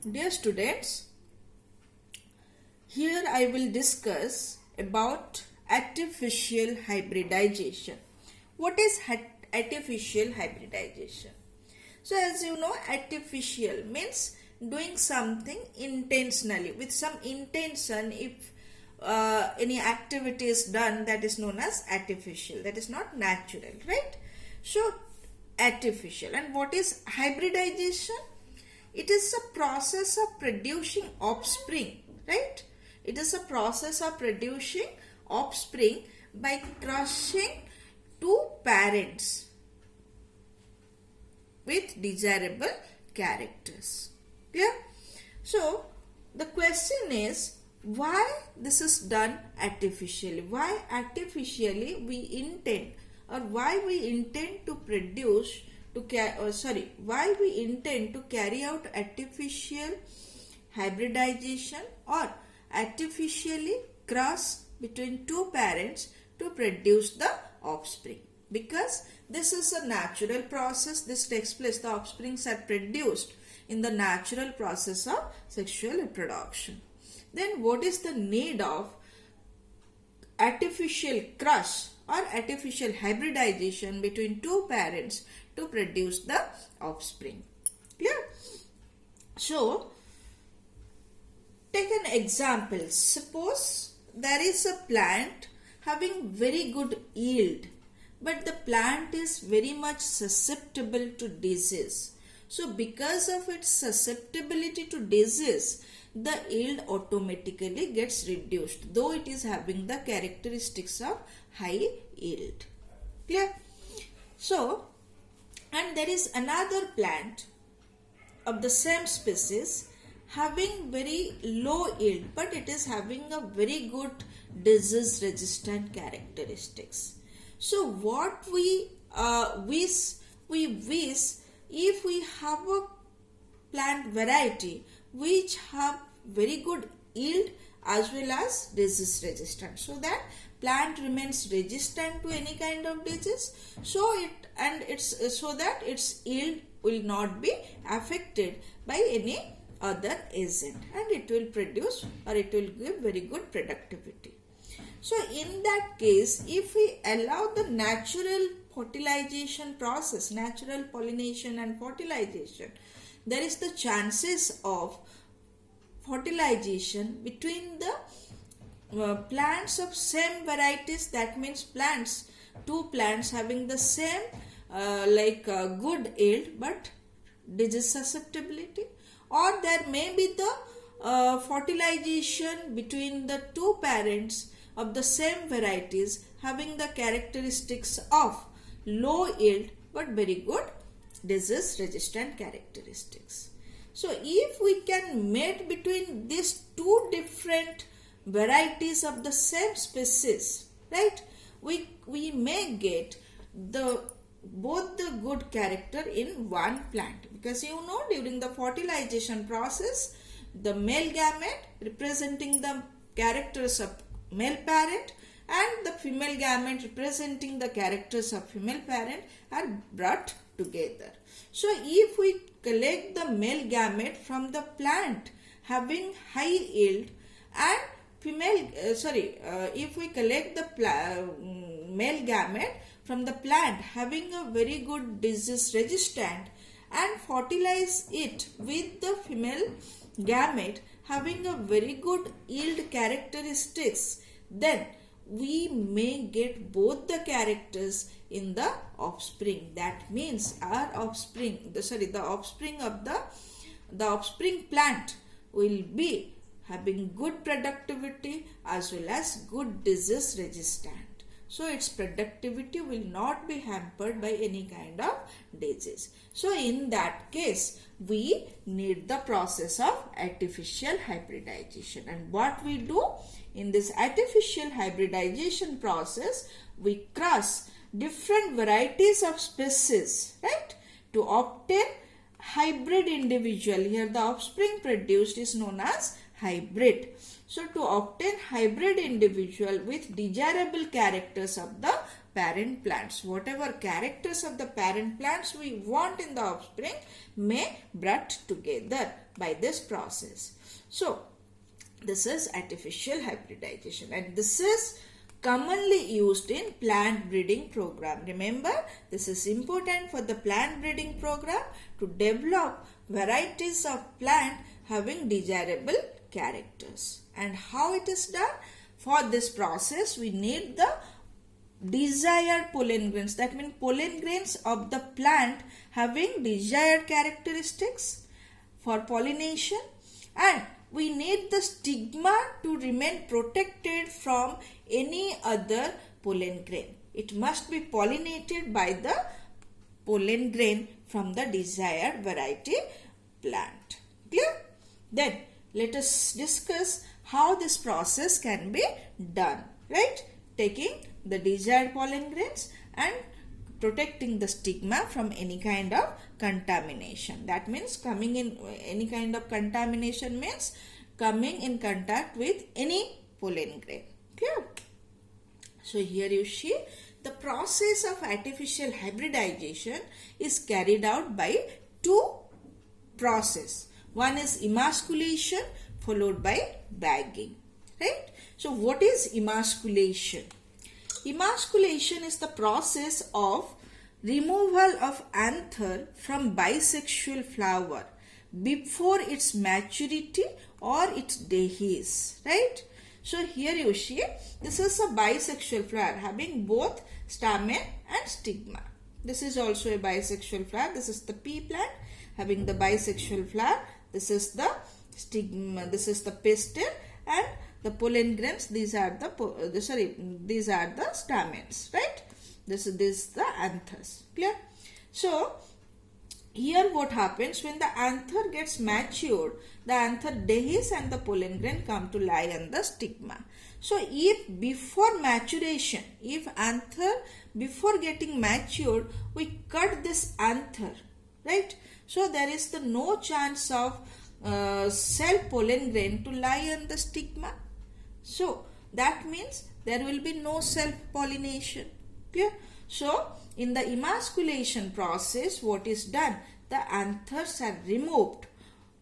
Dear students, here I will discuss about artificial hybridization. What is artificial hybridization? So as you know, artificial means doing something intentionally with some intention. If any activity is done, that is known as artificial, that is not natural, right? So artificial. And what is hybridization? It is a process of producing offspring, right? It is a process of producing offspring by crushing two parents with desirable characters. Clear? So the question is, why this is done artificially? Why artificially we intend, or why we intend to produce why we intend to carry out artificial hybridization or artificially cross between two parents to produce the offspring? Because this is a natural process. This takes place, the offsprings are produced in the natural process of sexual reproduction. Then what is the need of artificial crush or artificial hybridization between two parents to produce the offspring? Clear? So take an example. Suppose there is a plant having very good yield, but the plant is very much susceptible to disease. So because of its susceptibility to disease, the yield automatically gets reduced, though it is having the characteristics of high yield. Clear? So, and there is another plant of the same species having very low yield, but it is having a very good disease resistant characteristics. So what we wish if we have a plant variety which have very good yield as well as disease resistant, so that plant remains resistant to any kind of disease, so that its yield will not be affected by any other agent, and it will produce, or it will give very good productivity. So in that case, if we allow the natural fertilization process, natural pollination and fertilization, there is the chances of fertilization between the plants of same varieties. That means two plants having the same good yield but disease susceptibility, or there may be the fertilization between the two parents of the same varieties having the characteristics of low yield but very good disease resistant characteristics. So if we can mate between these two different varieties of the same species, right, we may get both the good character in one plant. Because you know, during the fertilization process, the male gamete representing the characters of male parent and the female gamete representing the characters of female parent are brought together. So if we collect the male gamete from the plant having high yield and if we collect the male gamete from the plant having a very good disease resistant and fertilize it with the female gamete having a very good yield characteristics, then we may get both the characters in the offspring. That means our offspring, the offspring plant will be having good productivity as well as good disease resistant. So its productivity will not be hampered by any kind of disease. So in that case, we need the process of artificial hybridization. And what we do in this artificial hybridization process, we cross different varieties of species, right, to obtain hybrid individual. Here the offspring produced is known as hybrid. So to obtain hybrid individual with desirable characters of the parent plants. Whatever characters of the parent plants we want in the offspring may brought together by this process. So, this is artificial hybridization, and this is commonly used in plant breeding program. Remember, this is important for the plant breeding program to develop varieties of plant having desirable characters. And how it is done? For this process, we need the desired pollen grains. That means pollen grains of the plant having desired characteristics for pollination, and we need the stigma to remain protected from any other pollen grain. It must be pollinated by the pollen grain from the desired variety plant. Clear? Then let us discuss how this process can be done. Right? Taking the desired pollen grains and protecting the stigma from any kind of contamination. That means coming in any kind of contamination means coming in contact with any pollen grain. Clear? So here you see the process of artificial hybridization is carried out by two processes. One is emasculation followed by bagging. Right? So what is emasculation? Emasculation is the process of removal of anther from bisexual flower before its maturity or its dehisce. Right? So here you see this is a bisexual flower having both stamen and stigma. This is also a bisexual flower. This is the pea plant having the bisexual flower. This is the stigma. This is the pistil, and the pollen grains. These are the stamens. Right? This is the anthers. Clear? So here what happens when the anther gets matured, the anther dehisce and the pollen grain come to lie on the stigma. So if before maturation, if anther before getting matured, we cut this anther, right? So there is no chance of self pollen grain to lie on the stigma. So that means there will be no self pollination. Clear? So in the emasculation process, what is done? The anthers are removed,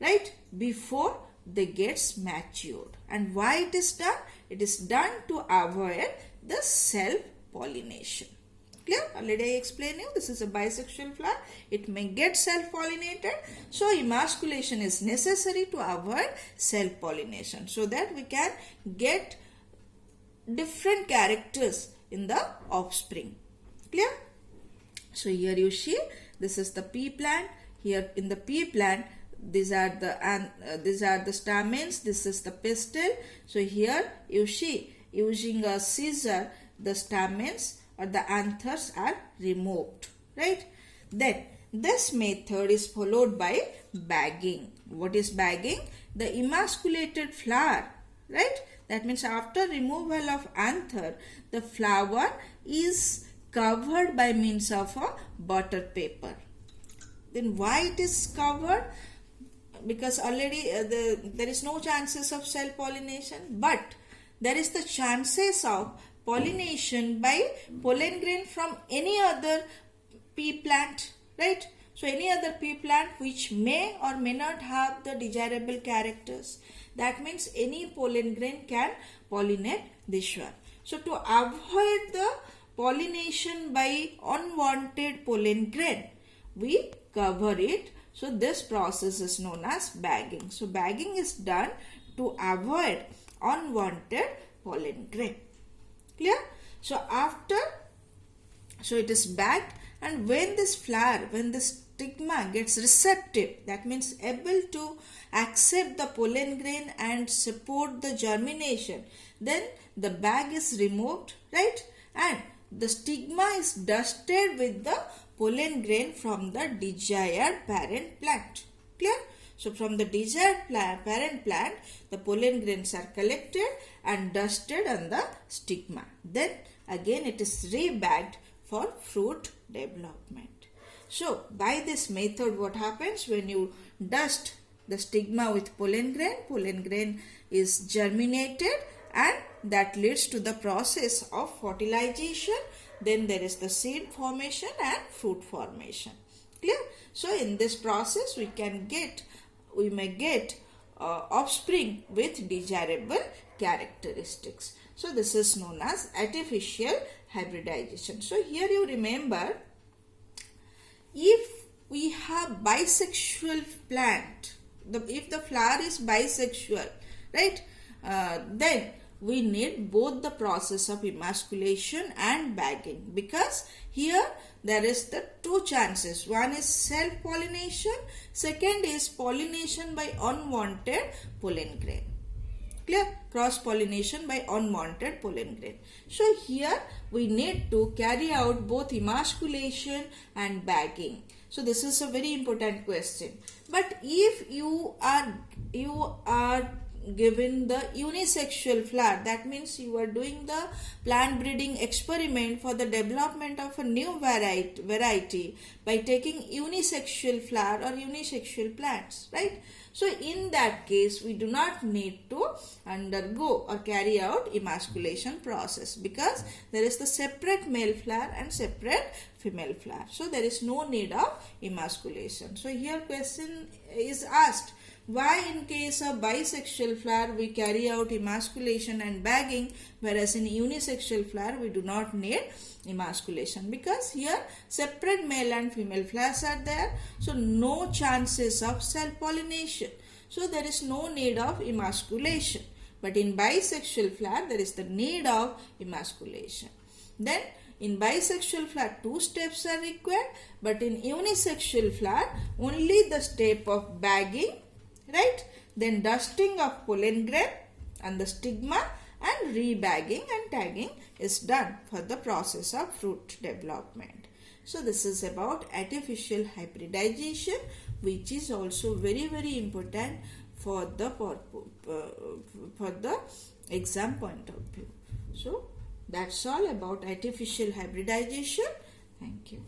right, before they gets matured. And why it is done? It is done to avoid the self pollination. Clear? Already I explained you, this is a bisexual flower. It may get self-pollinated. So emasculation is necessary to avoid self-pollination so that we can get different characters in the offspring. Clear? So here you see this is the pea plant. Here in the pea plant, these are the stamens. This is the pistil. So here you see using a scissor, the stamens or the anthers are removed, right? Then this method is followed by bagging. What is bagging? The emasculated flower, right? That means after removal of anther, the flower is covered by means of a butter paper. Then why it is covered? Because already there is no chances of self-pollination, but there is the chances of pollination by pollen grain from any other pea plant, right? So any other pea plant which may or may not have the desirable characters. That means any pollen grain can pollinate this one. So to avoid the pollination by unwanted pollen grain, we cover it. So this process is known as bagging. So bagging is done to avoid unwanted pollen grain. Clear? So it is bagged, and when this flower, when the stigma gets receptive, that means able to accept the pollen grain and support the germination, then the bag is removed, right? And the stigma is dusted with the pollen grain from the desired parent plant. Clear? So from the desired parent plant, the pollen grains are collected and dusted on the stigma. Then again it is rebagged for fruit development. So by this method, what happens when you dust the stigma with pollen grain is germinated, and that leads to the process of fertilization then there is the seed formation and fruit formation. Clear? So in this process we may get offspring with desirable characteristics. So this is known as artificial hybridization. So here you remember, if we have bisexual plant, if the flower is bisexual, right, then we need both the process of emasculation and bagging, because here there is the two chances. One is self-pollination, second is pollination by unwanted pollen grain. Clear? Cross-pollination by unwanted pollen grain. So here we need to carry out both emasculation and bagging. So this is a very important question. But if you are given the unisexual flower, that means you are doing the plant breeding experiment for the development of a new variety by taking unisexual flower or unisexual plants, right? So in that case, we do not need to undergo or carry out emasculation process, because there is the separate male flower and separate female flower. So there is no need of emasculation. So here question is asked, why in case of bisexual flower we carry out emasculation and bagging, whereas in unisexual flower we do not need emasculation? Because here separate male and female flowers are there, so no chances of self-pollination. So there is no need of emasculation. But in bisexual flower there is the need of emasculation. Then in bisexual flower 2 steps are required, but in unisexual flower only the step of bagging, right, then dusting of pollen grain and the stigma, and rebagging and tagging is done for the process of fruit development. So this is about artificial hybridization, which is also very important for the exam point of view. So that's all about artificial hybridization. Thank you.